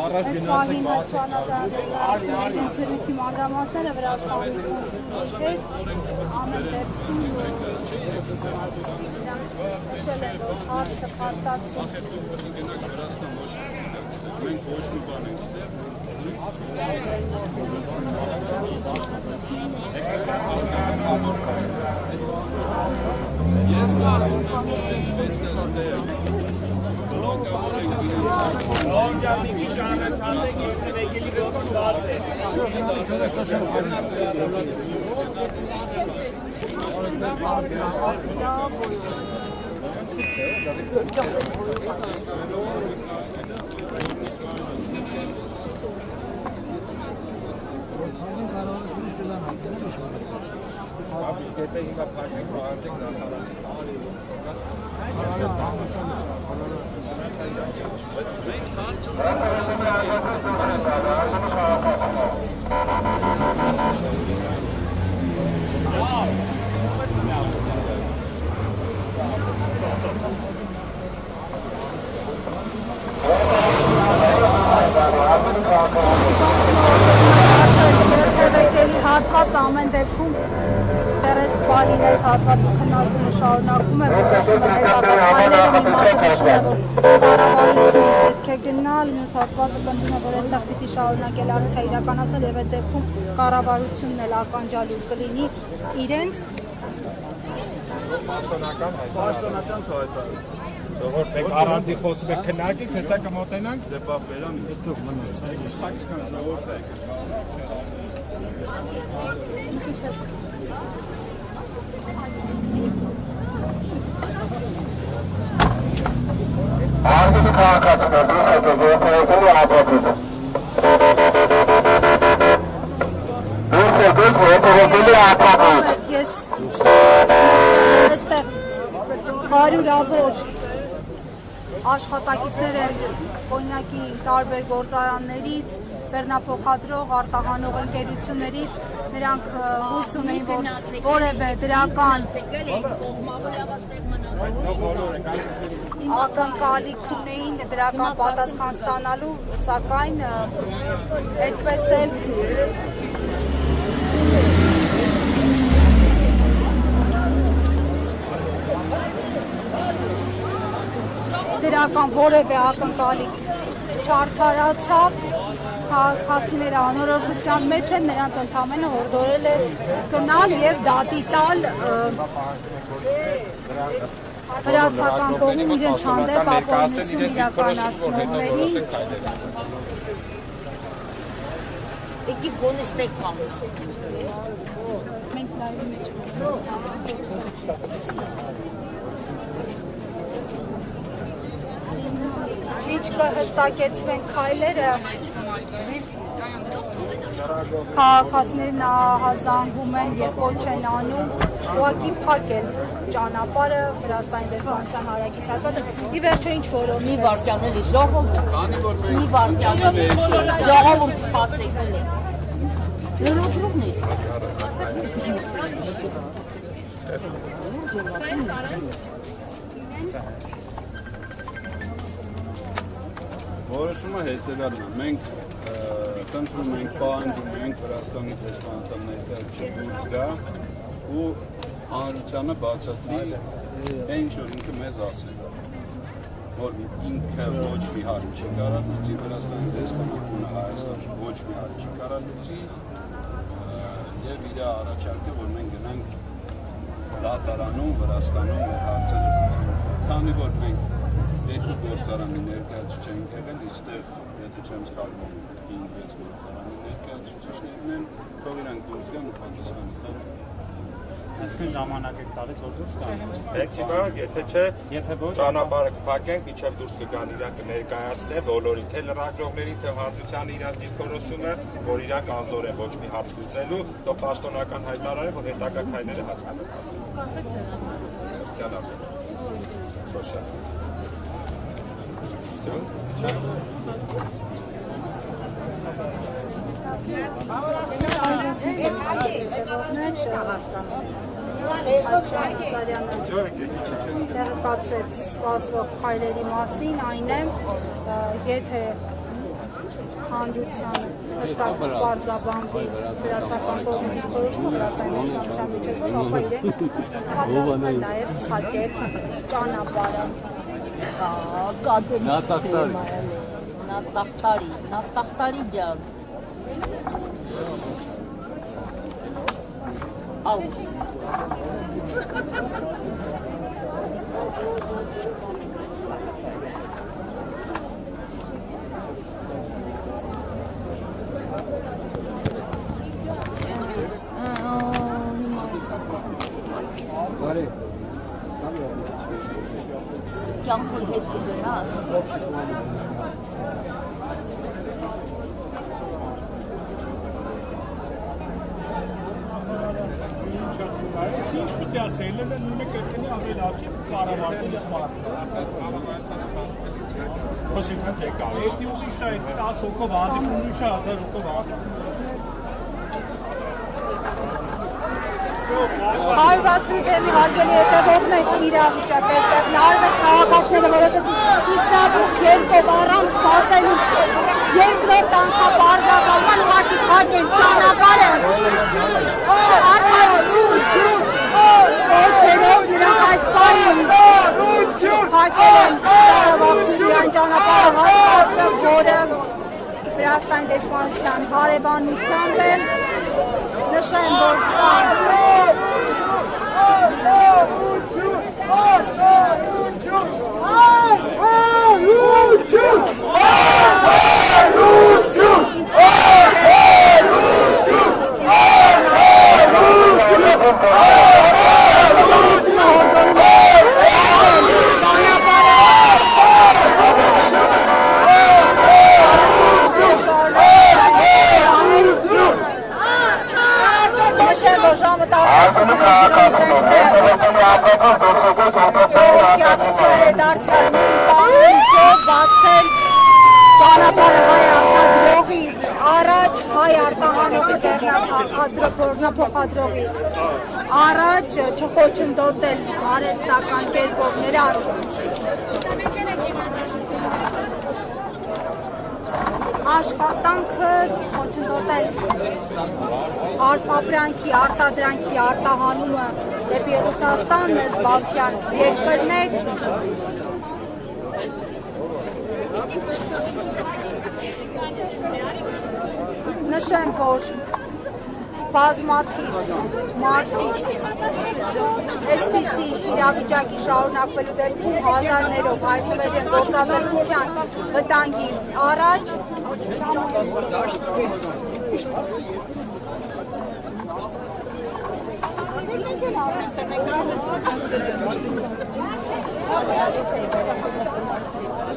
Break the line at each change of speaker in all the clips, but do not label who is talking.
այս պահին հայտարարության ծրույթի մանրամասները Վրաստանի կոնսուլներ ամեն դեպքում նշել են, որ հարցը փաստացում
մենք ոչ մի բան ենք ստեղ Ես կարում եմ ստեղ բլոկավոր ենք Լոնգյանի միջանակ թանեք եկելի գոտում դած է Bisikletə հիմա parking bağıracaq
հատված ամեն դեպքում դեռ պահին այս հատվածը քննարկումը շարունակվում է, որոշում է հետագայինները մի մասը նշում է, որ կառավարությունը պետք է գնալ, մյուս հատվածը պնդում է, որ այստեղ պիտի շարունակել ակցիա իրականացնել եւ այդ դեպքում կառավարությունն էլ ականջալուր կլինի իրենց
Պաշտոնական հայտարարություն
Որ մենք առանձին խոսում ենք քննարկենք, հեսա կմոտենանք
դե բա բերան դուք մնացեք
Ardını kahkatına bir şekilde yetenekleri yapabilir. Bir şekilde yetenekleri yapabilir.
Ես այստեղ հարյուրավոր աշխատակիցներ են օրինակի տարբեր գործարաններից, բեռնափոխադրող, արտահանող ընկերություններից, նրանք հույս ունեին, որ որևէ դրական ակնկալիք ունեին դրական պատասխան ստանալու, սակայն այդպես էլ դրական որևէ ակնկալիք չարդարացավ, քաղաքացիները անորոշության մեջ են, նրանց ընդամենը հորդորել է գնալ եւ դատի տալ վրացական կողմում իրենց հանդեպ ապօրինություն իրականացնողներին
Եկի բոնստեք կամ
մենք լայվի մեջ Ինչ կհստակեցվեն քայլերը քաղաքացիներն ահազանգում են եւ ոչ են անում ուղղակի փակել ճանապարհը Վրաստանի դեսպանության հարակից հատվածը ի վերջո ինչ որոշ
մի վարքյան էլի ժողովուրդ մի վարքյան ժողովուրդ սպասեք էլի լրոտրուկն է
Որոշումը հետևյալն է, մենք խնդրում ենք, պահանջում ենք Վրաստանի դեսպանության ներկայացուցիչ դուրս գա ու հանրությանը բացատրի այն ինչ որ ինքը մեզ ասել է, որ ինքը ոչ մի հարց չի կարող լուծի Վրաստանի դեսպանությունը Հայաստանը ոչ մի հարց չի կարող լուծի եւ իր առաջարկը որ մենք գնանք դատարանում Վրաստանում մեր հարցերը քանի որ մենք երկու գործարանի ներկայացուցիչ ենք եղել, իստեղ եթե չեմ սխալվում 5-6 գործարանի ներկայացուցիչներն են, թող իրանք դուրս գան ու պատասխանի տան։
Այսինքն ժամանակ եք տալիս, որ դուրս գան։
Մեքսիմա, եթե չէ, ճանապարհը կփակենք, միջև դուրս կգան իրանք կներկայացնեն բոլորին, թե լրագրողներին, թե հանրությանը իրանք դիրքորոշումը, որ իրանք անզոր են ոչ մի հարց լուծելու, թող պաշտոնական հայտարարեն, որ հետագա քայլերը հասկանան։
Տեղեկացրեց սպասվող քայլերի մասին, այն է, եթե հանրության հստակ չպարզաբանվի վրացական կողմի որոշումը Վրաստանի դեսպանության միջոցով, ապա իրենք պատրաստվում են նաև փակել ճանապարհը։
Նատախտարի ջան։ Ալ։ Կյանքուր հետ կգնաս։
Ինչ պետք է ասել են նույնը կրկնի ավելի լավ չի կառավարությունից մարդ։ Ոչինչ չկա։ Էդի ուրիշ է, 10 հոգով հանդիպում, ուրիշ է 1000 հոգով հանդիպում։
165-ի հարգելի հետևողներ իրավիճակը այստեղ նարմեց քաղաքացիները որոշեցին ինքնաբուխ երկով առանց սպասելու երկրորդ անգամ պարզաբանման ուղղակի փակեն ճանապարհը արդարություն ոչերով նրանք այս պահին փակել են Ղարաբաղյան ճանապարհը հատվածը, որը Վրաստանի դեսպանության հարևանությամբ է նշեմ, որ սա ժամը 10-ից դարձյալ մի բանջով բացել ճանապարհը հայ արտադրողի առաջ, հայ արտահանողի ձեռնափոխադրողի առաջ չխոչընդոտել արհեստական կերպով նրանց աշխատանքը խոչընդոտել ապրանքի, արտադրանքի արտահանումը դեպի Ռուսաստան, մեր զբաղության երկրներ նշեմ, որ բազմաթիվ մարդիկ այսպիսի իրավիճակի շարունակվելու դեպքում հազարներով հայտնվել են գործազրկության վտանգի առաջ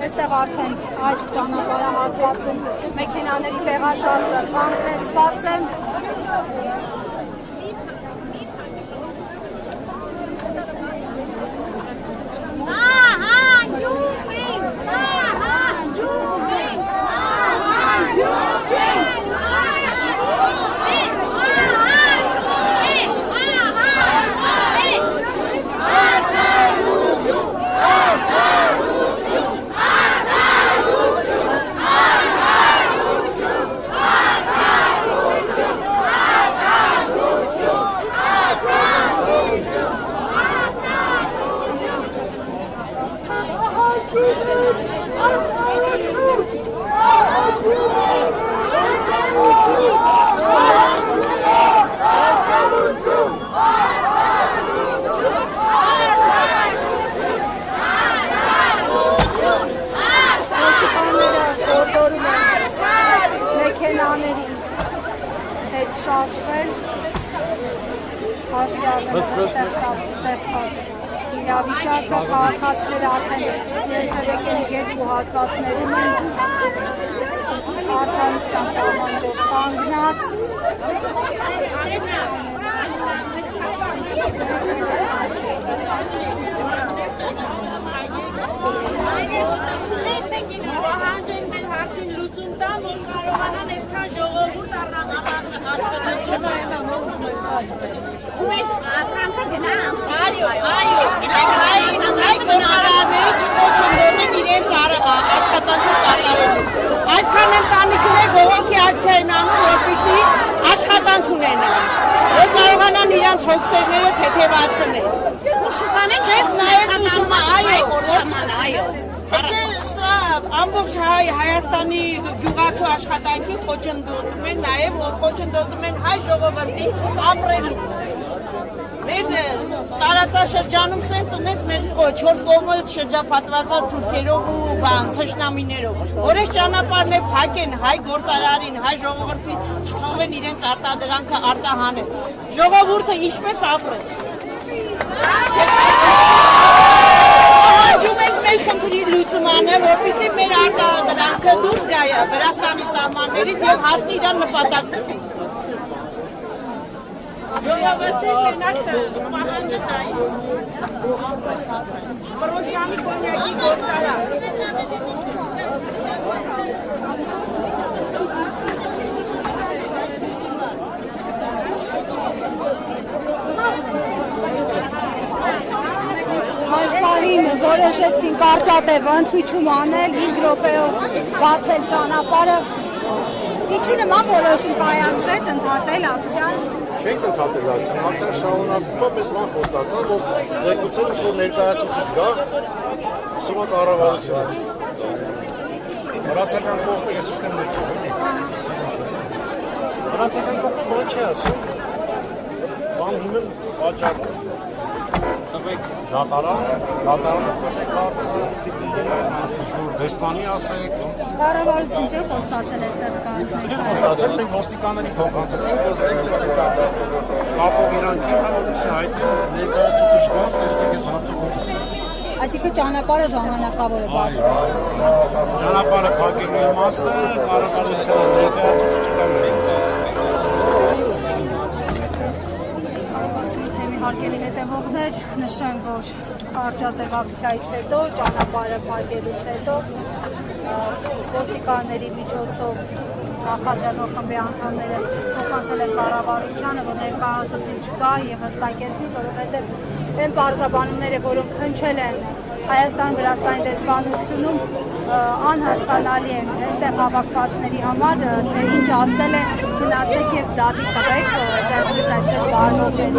Այստեղ արդեն այս ճանապարհահատվածում մեքենաների տեղաշարժը կանգնեցված է շարժվել ստեղծված իրավիճակը քաղաքացիները արդեն ներկայացել երկու հատվածներում են արտանության պահանջով կանգնած
Այսքան ընտանիքներ Ամբողջ Հայաստանի գյուղացու աշխատանքի խոչընդոտում են, նաև խոչընդոտում են հայ ժողովրդի ապրելու։ Մեր տարածաշրջանում սենց ունեց մեր 4 կողմը շրջապատված թուրքերով ու թշնամիներով, որ այս ճանապարհն է փակեն հայ գործարարին, հայ ժողովրդին չթողեն իրենց արտադրանքը արտահանել։ Ժողովուրդը ինչպես ապրել։ Աջում ենք մեր խնդրի լուծմանը, որպեսզի մեր արտադրանքը դուրս գա Վրաստանի սահմաններից եւ հասնի իր նպատակին։ Ժողովրդի մենակ պահանջը դա է։ Պրոշյանի կոնյակի գործարար։
Այս պահին որոշեցին կարճատև ընդմիջում անել 5 րոպեով բացել ճանապարհը։ Ինչու նման որոշում կայացվեց ընդհատել ակցիան։
Չենք ընդհատել ակցիան, ակցիան շարունակվում է, մեզ բան խոստացան, որ զեկուցել որ ներկայացուցիչ գա ուսումա կառավարությունից։ Վրացական կողմը ես ուշնեմ Վրացական կողմը բան չի ասում։ Բան հիմն պատճառ դատարանը խոսեք հարցը, դեսպանի ասեք։
Կառավարությունից է խոստացել այստեղ կանոններ։
Խոստացել մենք ոստիկանների փոխանցեցինք, որ կապող իրանքի որպեսզի հայտնեն ներկայացուցիչ գա, տեսնենք այս հարցը ոնց է։
Այսինքն ճանապարհը ժամանակավոր է բացվում։
Ճանապարհը փակելու իմաստը կառավարության ներկայացուցիչը կա։
Հարկելի հետևողներ նշեմ, որ կարճատև ակցիայից հետո, ճանապարհը փակելուց հետո ոստիկանների միջոցով նախաձեռնող խմբի անդամները փոխանցել են կառավարությանը, որ ներկայացուցիչ չկա եւ հստակեցնի, որովհետեւ այն բարձաբանումները, որոնք հնչել են Հայաստան-Վրաստանի դեսպանությունում, անհասկանալի են այստեղ հավաքվածների համար, թե ինչ ասել են, գնացեք եւ դատի տվեք, ձեզ այդպես բարնոջեն։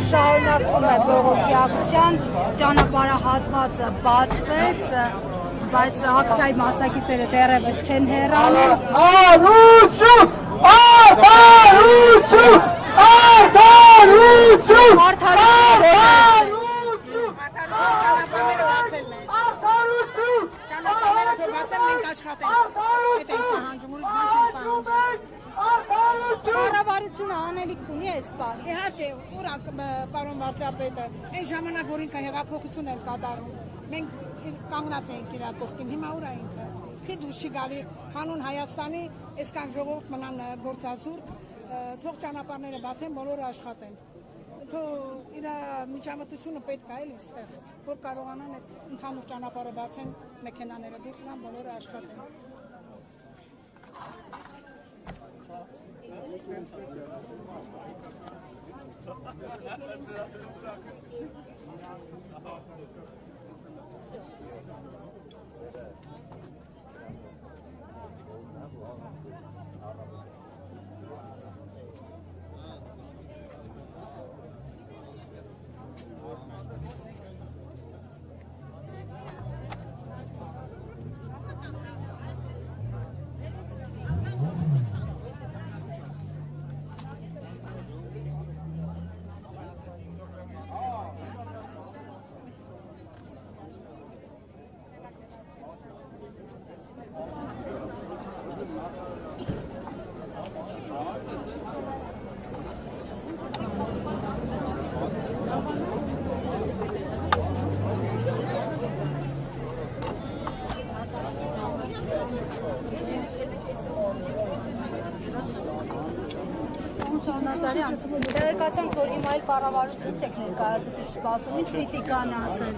Շարունակվում է բողոքի ակցիան, ճանապարհահատվածը բացվեց, բայց ակցիայի մասնակիցները դեռևս չեն հեռանում։ Արդարություն! Արդարություն! Արդարություն! Արդարություն!
Ճանապարհները բացել մենք աշխատենք։ Այդ ենք պահանջում, ուրիշ բան չենք պահանջում։
Կառավարությունը անելիք ունի այս բանը։
Իհարկե, ուրակ պարոն վարչապետը, այն ժամանակ որ ինքը հեղափոխություն էր կատարում, մենք կանգնած էինք իր կողքին, հիմա ուր է ինքը։ Քիչ դուրս չի գալի հանուն Հայաստանի, այսքան ժողովուրդ մնան գործազուրկ, թող ճանապարհները բացեն, բոլորը աշխատեն։ Թող իր միջամտությունը պետք է էլի այստեղ, որ կարողանան այդ ընդհանուր ճանապարհը բացեն, մեքենաները դուրս գան, բոլորը աշխատեն։
Նազարյան, տեղեկացանք, որ հիմա էլ կառավարությունից եք ներկայացուցիչ սպասում, ինչ պիտի կան ասել։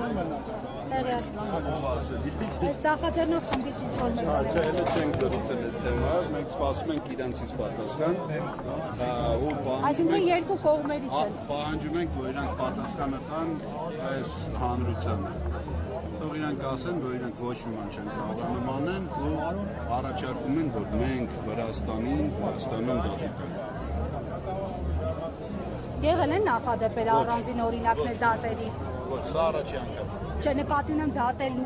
Այս նախաձեռնող խմբից ինչ որ մենք
ասել։ Չէ, չենք դրուցել այդ թեման, մենք սպասում ենք իրանցից պատասխան։
Այսինքն երկու կողմերից են։
Պահանջում ենք, որ իրանք պատասխանը տան այս հանրությանը։ Թող իրանք ասեն, որ իրանք ոչ մի բան չեն կարող նմանեն ու առաջարկում են, որ մենք Վրաստանում դատի տանք։
Եղել են նախադեպեր առանձին օրինակներ դատերի։
Ոչ, սա առաջի անգամ։
Չէ, նկատի ունեմ դատել